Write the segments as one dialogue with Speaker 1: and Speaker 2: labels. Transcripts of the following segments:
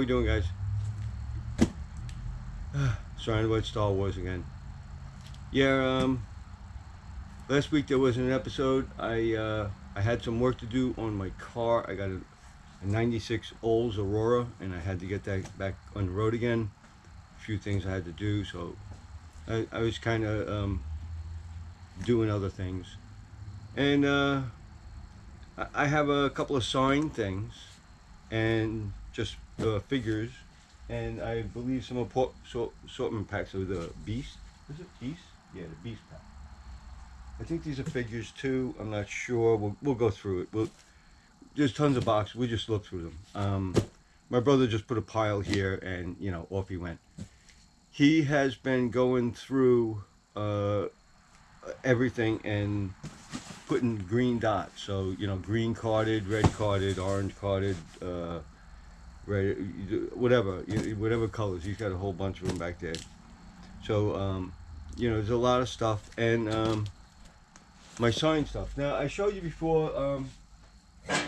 Speaker 1: we doing, guys? Sorry about Star Wars again. Yeah, last week there wasn't an episode. I had some work to do on my car. I got a 96 Olds Aurora, and I had to get that back on the road again. A few things I had to do, so I was kind of doing other things. And I have a couple of signed things and just figures, and I believe some assortment packs of the Beast. Is it Beast? Yeah, the Beast pack. I think these are figures too. I'm not sure. We'll go through it. There's tons of boxes. We just look through them. My brother just put a pile here, and off he went. He has been going through everything and putting green dots. So green carded, red carded, orange carded, red, whatever colors. He's got a whole bunch of them back there. So there's a lot of stuff, and my sign stuff. Now I showed you before. This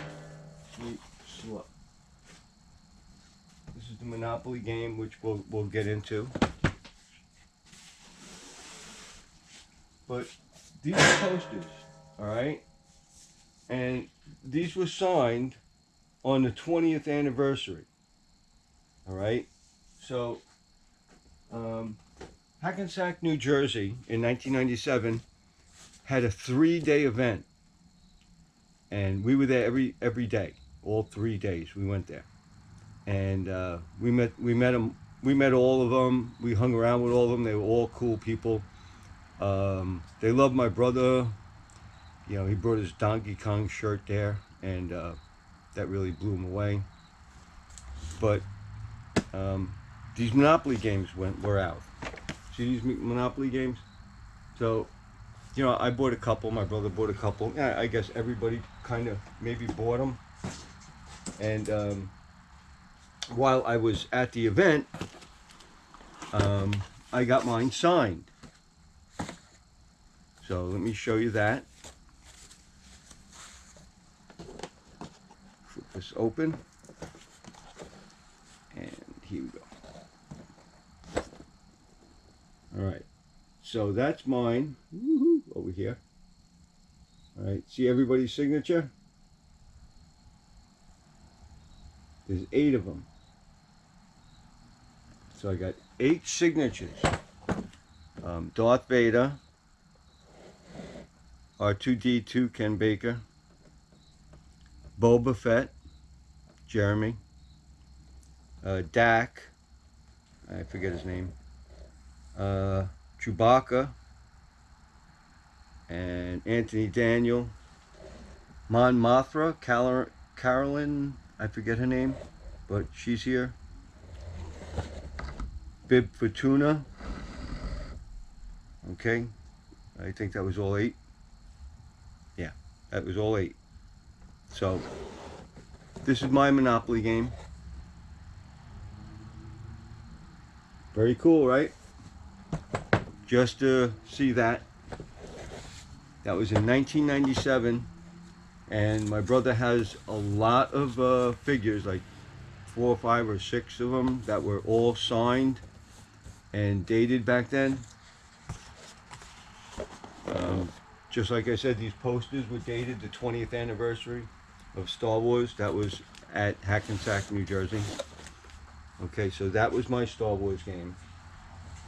Speaker 1: is the Monopoly game, which we'll get into. But these are posters, all right, and these were signed on the 20th anniversary. All right, so Hackensack, New Jersey, in 1997, had a 3-day event, and we were there every day, all 3 days. We went there, and we met them. We met all of them. We hung around with all of them. They were all cool people. They loved my brother. He brought his Donkey Kong shirt there, and that really blew him away. But these Monopoly games were out. See these Monopoly games? So, I bought a couple. My brother bought a couple. Yeah, I guess everybody kind of maybe bought them. And while I was at the event, I got mine signed. So let me show you that. Flip this open. And here we go. Alright. So that's mine. Woohoo, over here. Alright. See everybody's signature? There's 8 of them. So I got 8 signatures. Darth Vader. R2-D2, Ken Baker, Boba Fett, Jeremy, Dak, I forget his name, Chewbacca, and Anthony Daniel, Mon Mothra, Carolyn, I forget her name, but she's here, Bib Fortuna, okay, I think that was all 8. Yeah, that was all 8. So, this is my Monopoly game. Very cool, right? Just to see that. That was in 1997. And my brother has a lot of figures, like 4 or 5 or 6 of them that were all signed and dated back then. Just like I said, these posters were dated the 20th anniversary of Star Wars. That was at Hackensack, New Jersey. Okay, so that was my Star Wars game.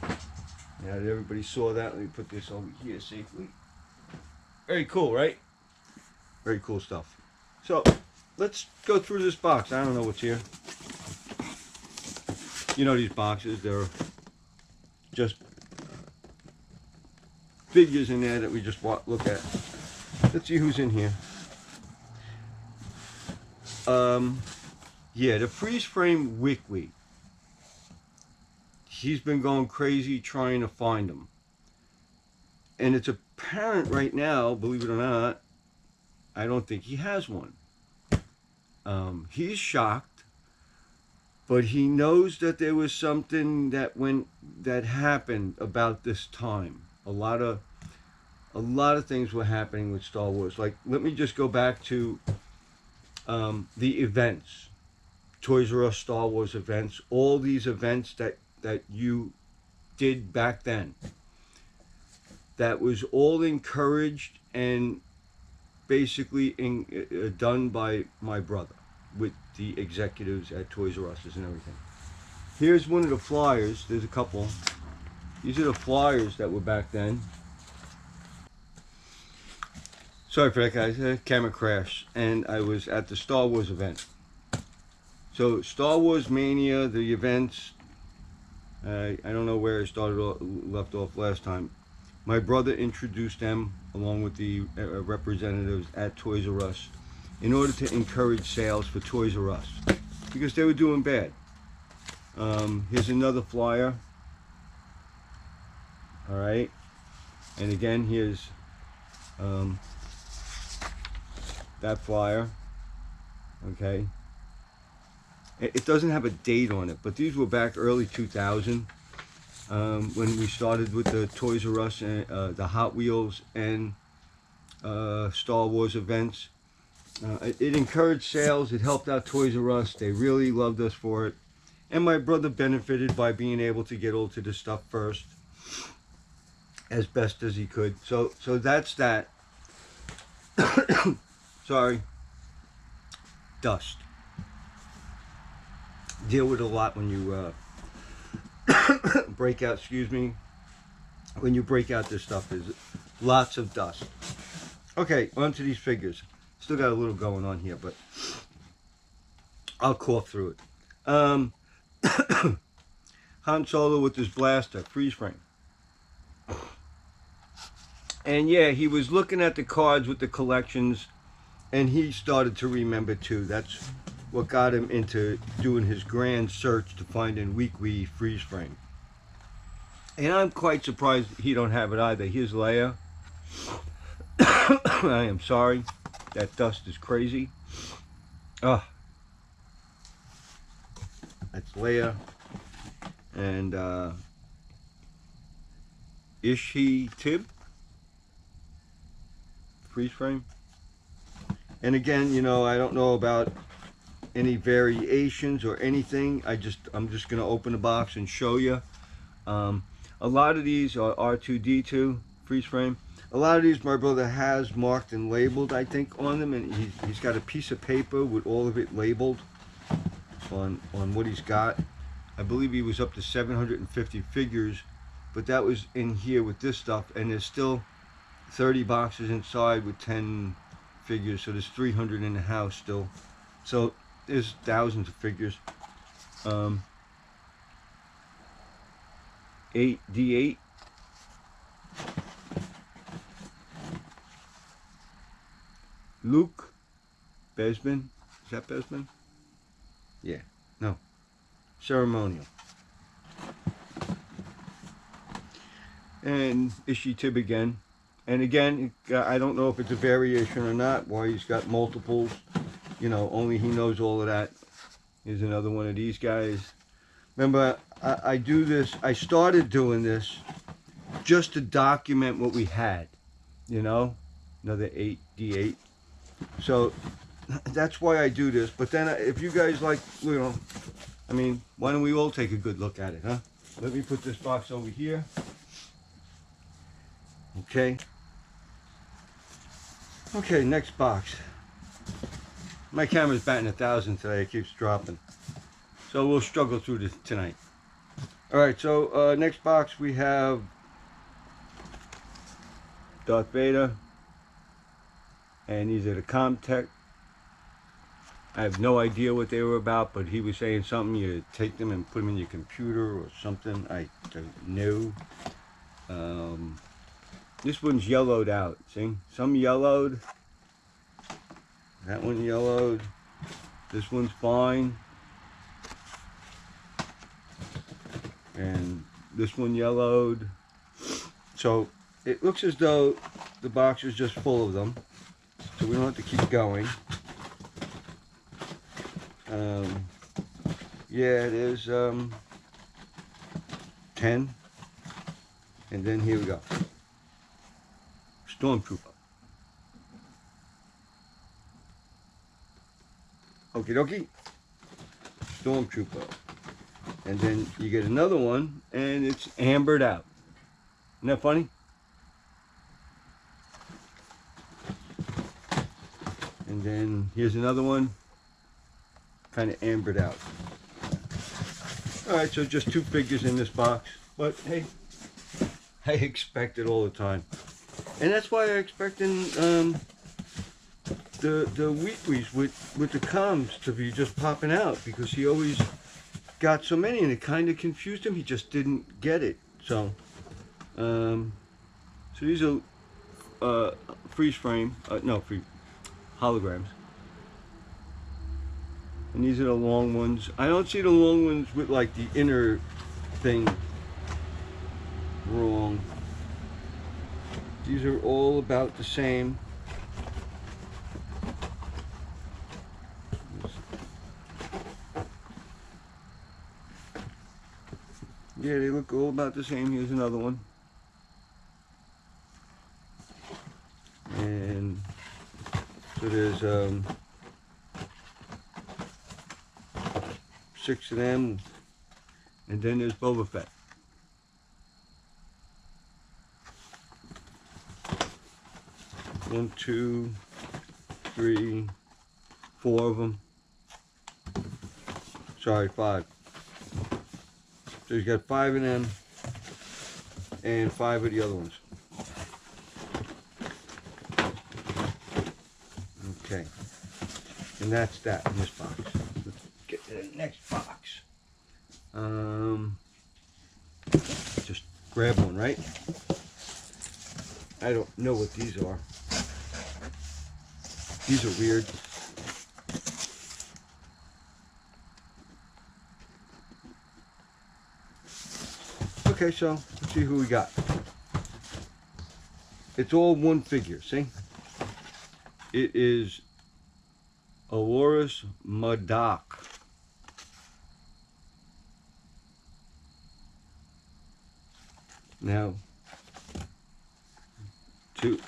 Speaker 1: Now that everybody saw that, let me put this over here safely. Very cool, right? Very cool stuff. So, let's go through this box. I don't know what's here. These boxes, they're just figures in there that we just look at. Let's see who's in here. Yeah, the freeze frame Wickwee. He's been going crazy trying to find them. And it's apparent right now, believe it or not, I don't think he has one. He's shocked, but he knows that there was something that happened about this time. A lot of things were happening with Star Wars. Like, let me just go back to the events. Toys R Us Star Wars events, all these events that you did back then. That was all encouraged and basically done by my brother with the executives at Toys R Us and everything. Here's one of the flyers. There's a couple. These are the flyers that were back then. Sorry for that, guys. Camera crash. And I was at the Star Wars event. So Star Wars Mania, the events. I don't know where I left off last time. My brother introduced them along with the representatives at Toys R Us in order to encourage sales for Toys R Us because they were doing bad. Here's another flyer. All right, and again here's that flyer. Okay, it doesn't have a date on it, but these were back early 2000 when we started with the Toys R Us and the Hot Wheels and Star Wars events. It encouraged sales. It helped out Toys R Us. They really loved us for it. And my brother benefited by being able to get all to the stuff first as best as he could. So that's that. Sorry. Dust. Deal with a lot when you break out, excuse me, when you break out this stuff. There's lots of dust. Okay, on to these figures. Still got a little going on here, but I'll cough through it. Han Solo with his blaster, freeze frame. And yeah, he was looking at the cards with the collections, and he started to remember too. That's what got him into doing his grand search to find an weekly freeze frame. And I'm quite surprised he don't have it either. Here's Leia. I am sorry. That dust is crazy. Oh. That's Leia. And Ishi Tib. Freeze frame. And again, you know, I don't know about any variations or anything. I'm just going to open the box and show you. A lot of these are R2-D2 freeze frame. A lot of these my brother has marked and labeled, I think, on them, and he's got a piece of paper with all of it labeled on what he's got. I believe he was up to 750 figures, but that was in here with this stuff, and there's still 30 boxes inside with 10 figures, so there's 300 in the house still. So there's thousands of figures. 8D8. Luke Besman. Is that Besman? Yeah. No. Ceremonial. And Ishi Tib again. And again, I don't know if it's a variation or not, why he's got multiples. You know, only he knows all of that. Here's another one of these guys. Remember, I do this, I started doing this just to document what we had. You know? Another 8D8. So, that's why I do this. But then, if you guys like, you know, I mean, why don't we all take a good look at it, huh? Let me put this box over here. Okay. Okay, next box. My camera's batting 1,000 today. It keeps dropping. So we'll struggle through this tonight. Alright, so next box we have Darth Vader. And these are the Comtech. I have no idea what they were about, but he was saying something. You take them and put them in your computer or something. I don't know. This one's yellowed out. See? Some yellowed. That one yellowed. This one's fine. And this one yellowed. So it looks as though the box is just full of them. So we don't have to keep going. Yeah, it is 10. And then here we go. Stormtrooper. Okie dokie. Stormtrooper. And then you get another one, and it's ambered out. Isn't that funny? And then here's another one, kind of ambered out. Alright, so just 2 figures in this box. But hey, I expect it all the time. And that's why I expect in the weeklies with the comms to be just popping out, because he always got so many and it kind of confused him. He just didn't get it. So these are freeze frame, holograms. And these are the long ones. I don't see the long ones with like the inner thing wrong. These are all about the same. Yeah, they look all about the same. Here's another one. And so there's 6 of them. And then there's Boba Fett. One, 2, 3, 4 of them. Sorry, 5. So he's got 5 of them and 5 of the other ones. Okay. And that's that in this box. Let's get to the next box. Just grab one, right? I don't know what these are. These are weird. Okay, so let's see who we got. It's all one figure, see? It is Aloris Madak. Now, 2,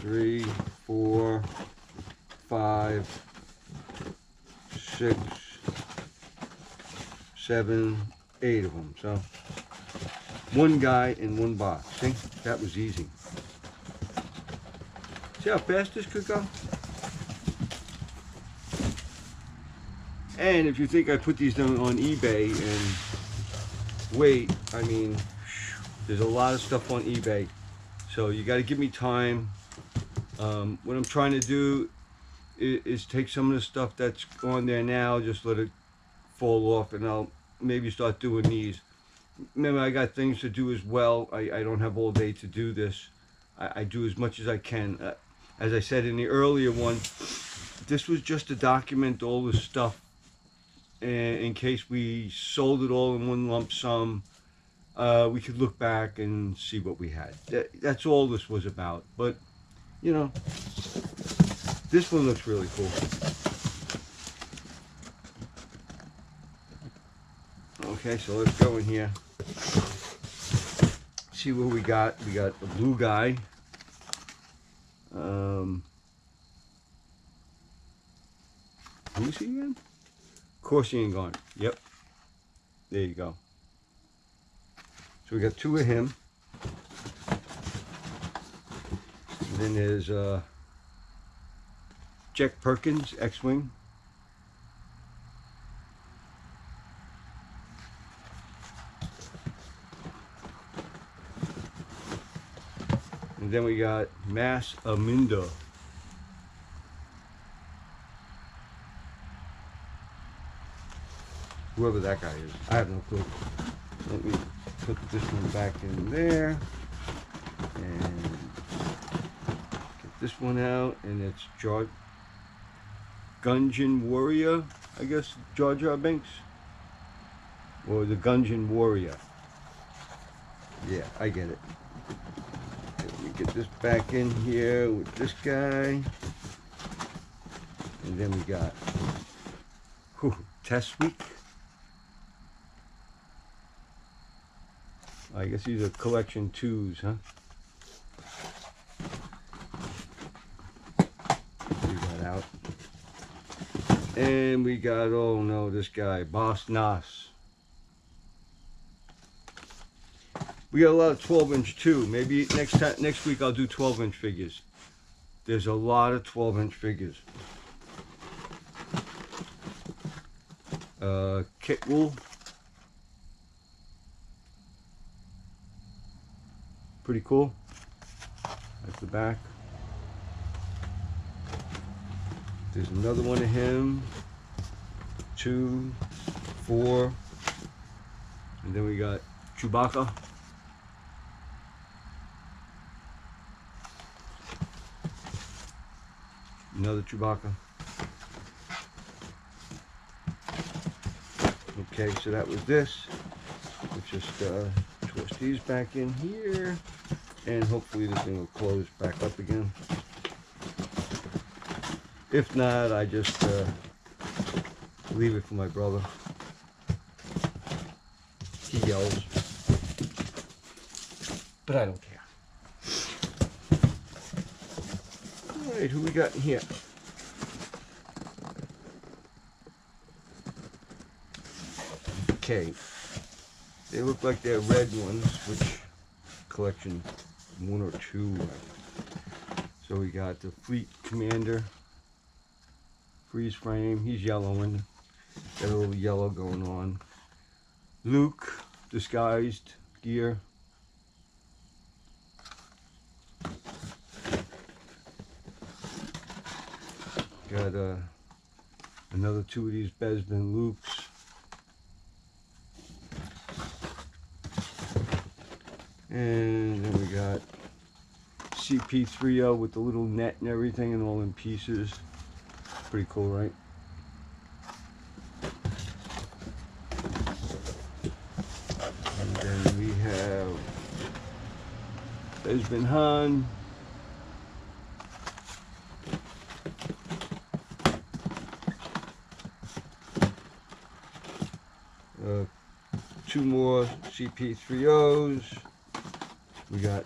Speaker 1: 3, 4, 5, 6, 7, 8 of them. So, one guy in one box. See? That was easy. See how fast this could go? And if you think I put these down on eBay and wait, I mean, there's a lot of stuff on eBay. So you got to give me time. What I'm trying to do is take some of the stuff that's on there now, just let it fall off, and I'll maybe start doing these. Remember, I got things to do as well. I don't have all day to do this. I do as much as I can. As I said in the earlier one, this was just to document all the stuff in case we sold it all in one lump sum. We could look back and see what we had. That's all this was about. But, you know, this one looks really cool. Okay, so let's go in here. See what we got. We got a blue guy. Who is he again? Corsian Garn. Yep. There you go. So we got 2 of him. And then there's Jack Perkins, X-Wing. And then we got Mas Amindo. Whoever that guy is. I have no clue. Let me put this one back in there. And get this one out. And it's Gungeon Warrior, I guess, Jar Jar Binks. Or the Gungeon Warrior. Yeah, I get it. Let me get this back in here with this guy. And then we got Test Week. I guess these are collection 2s, huh? Leave that out. And we got, oh no, this guy, Boss Nas. We got a lot of 12-inch too. Maybe next week I'll do 12-inch figures. There's a lot of 12-inch figures. Kit wool. Pretty cool. That's the back. There's another one of him. 2, 4. And then we got Chewbacca. Another Chewbacca. Okay, so that was this. Let's just twist these back in here. And hopefully this thing will close back up again. If not, I just leave it for my brother. He yells. But I don't care. Alright, who we got in here? Okay. They look like they're red ones, which collection 1 or 2. So we got the Fleet Commander. Freeze frame. He's yellowing. Got a little yellow going on. Luke, disguised gear. Got another 2 of these Bespin Lukes. And then we got CP30 with the little net and everything and all in pieces. Pretty cool, right? And then we have Bespin Han. Two more CP30s. We got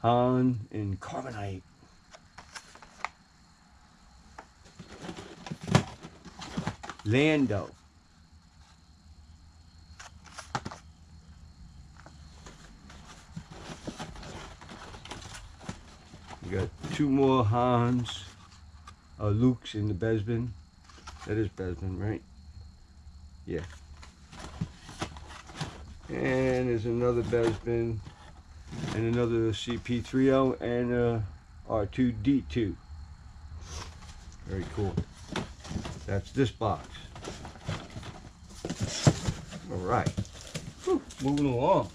Speaker 1: Han in Carbonite. Lando. We got 2 more Hans. Luke's in the Bespin. That is Bespin, right? Yeah. And there's another Bespin and another CP30 and R2D2. Very cool. That's this box. All right. Whew, moving along.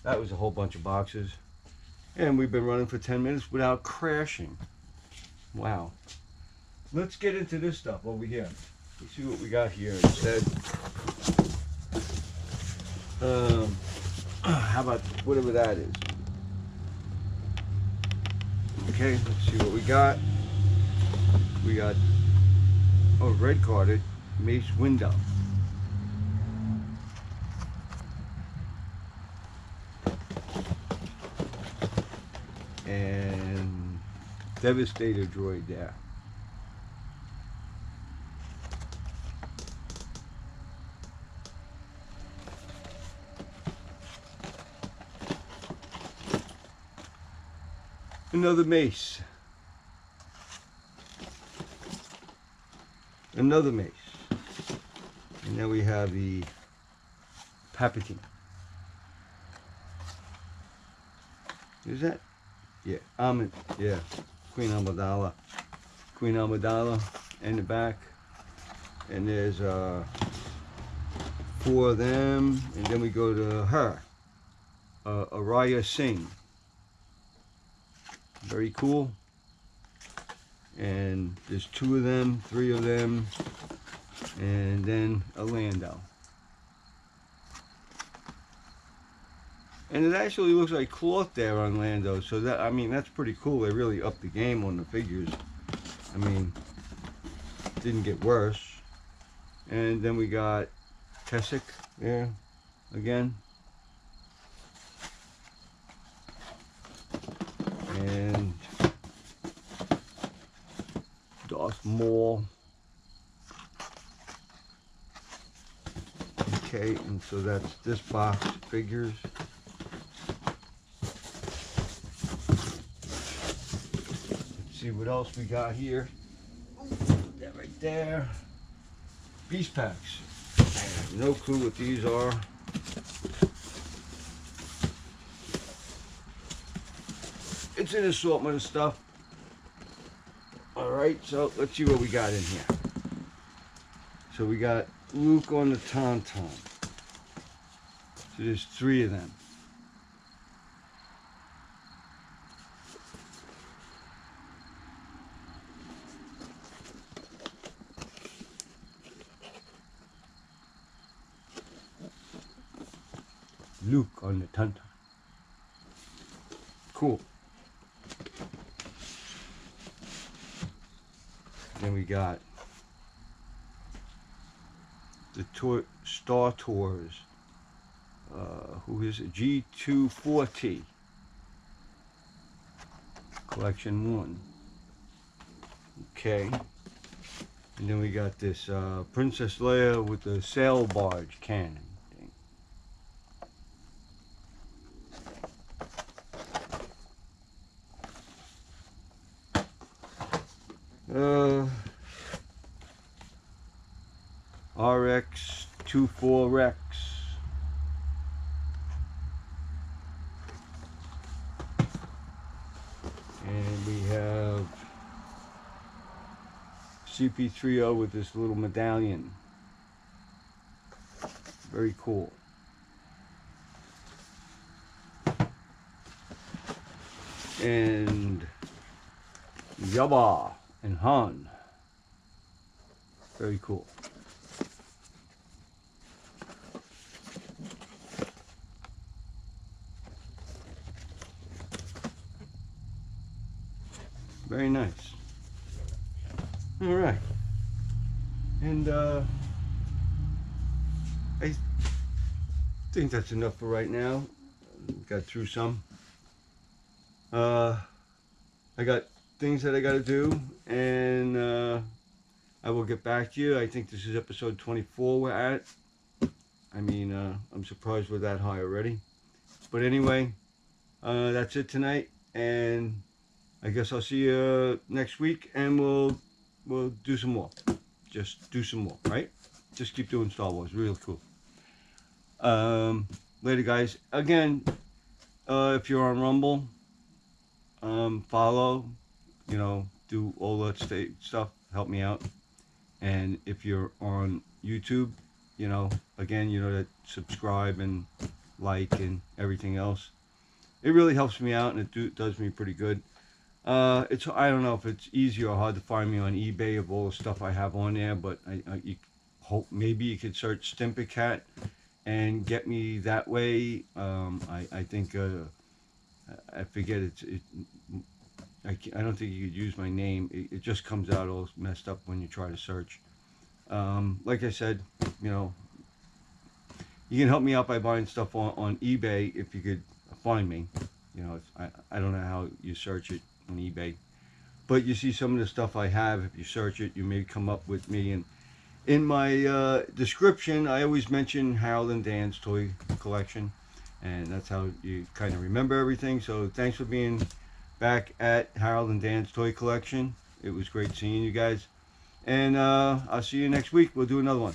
Speaker 1: That was a whole bunch of boxes. And we've been running for 10 minutes without crashing. Wow. Let's get into this stuff over here. Let's see what we got here instead. How about whatever that is? Okay, let's see what we got. We got, oh, red carded Mace Windu. And Devastator droid there. Another Mace. Another Mace. And then we have the Palpatine. Is that? Yeah, yeah, Queen Amidala. Queen Amidala in the back. And there's 4 of them. And then we go to her. Araya Singh. Very cool. And there's 2 of them, 3 of them, and then a Lando. And it actually looks like cloth there on Lando, so that, I mean, that's pretty cool. They really upped the game on the figures. I mean, didn't get worse. And then we got Tessic there again. And Ross Mall. Okay, and so that's this box of figures. Let's see what else we got here. That right there. Beast packs. I have no clue what these are. It's an assortment of stuff. Alright, so let's see what we got in here. So we got Luke on the Tauntaun. So there's 3 of them. Luke on the Tauntaun. Cool. Then we got the Star Tours. Who is it? G240. Collection 1. Okay. And then we got this Princess Leia with the sail barge cannon thing. RX-24 Rex. And we have CP30 with this little medallion. Very cool. And Yabba and Han. Very cool. Very nice. All right. And I think that's enough for right now. Got through some. I got things that I got to do, and I will get back to you. I think this is episode 24 we're at. I mean, I'm surprised we're that high already. But anyway, that's it tonight, and I guess I'll see you next week, and we'll do some more. Just do some more, right? Just keep doing Star Wars. Real cool. Later, guys. Again, if you're on Rumble, follow, do all that stuff. Help me out. And if you're on YouTube, again, that subscribe and like and everything else. It really helps me out, and it does me pretty good. I don't know if it's easy or hard to find me on eBay of all the stuff I have on there, but you hope maybe you could search Stimpercat and get me that way. I think I forget I don't think you could use my name. It just comes out all messed up when you try to search. Like I said, you can help me out by buying stuff on eBay if you could find me. I don't know how you search it on eBay, but you see some of the stuff I have. If you search it, you may come up with me. And in my description, I always mention Harold and Dan's toy collection, and that's how you kind of remember everything. So thanks for being back at Harold and Dan's toy collection. It was great seeing you guys, and I'll see you next week. We'll do another one.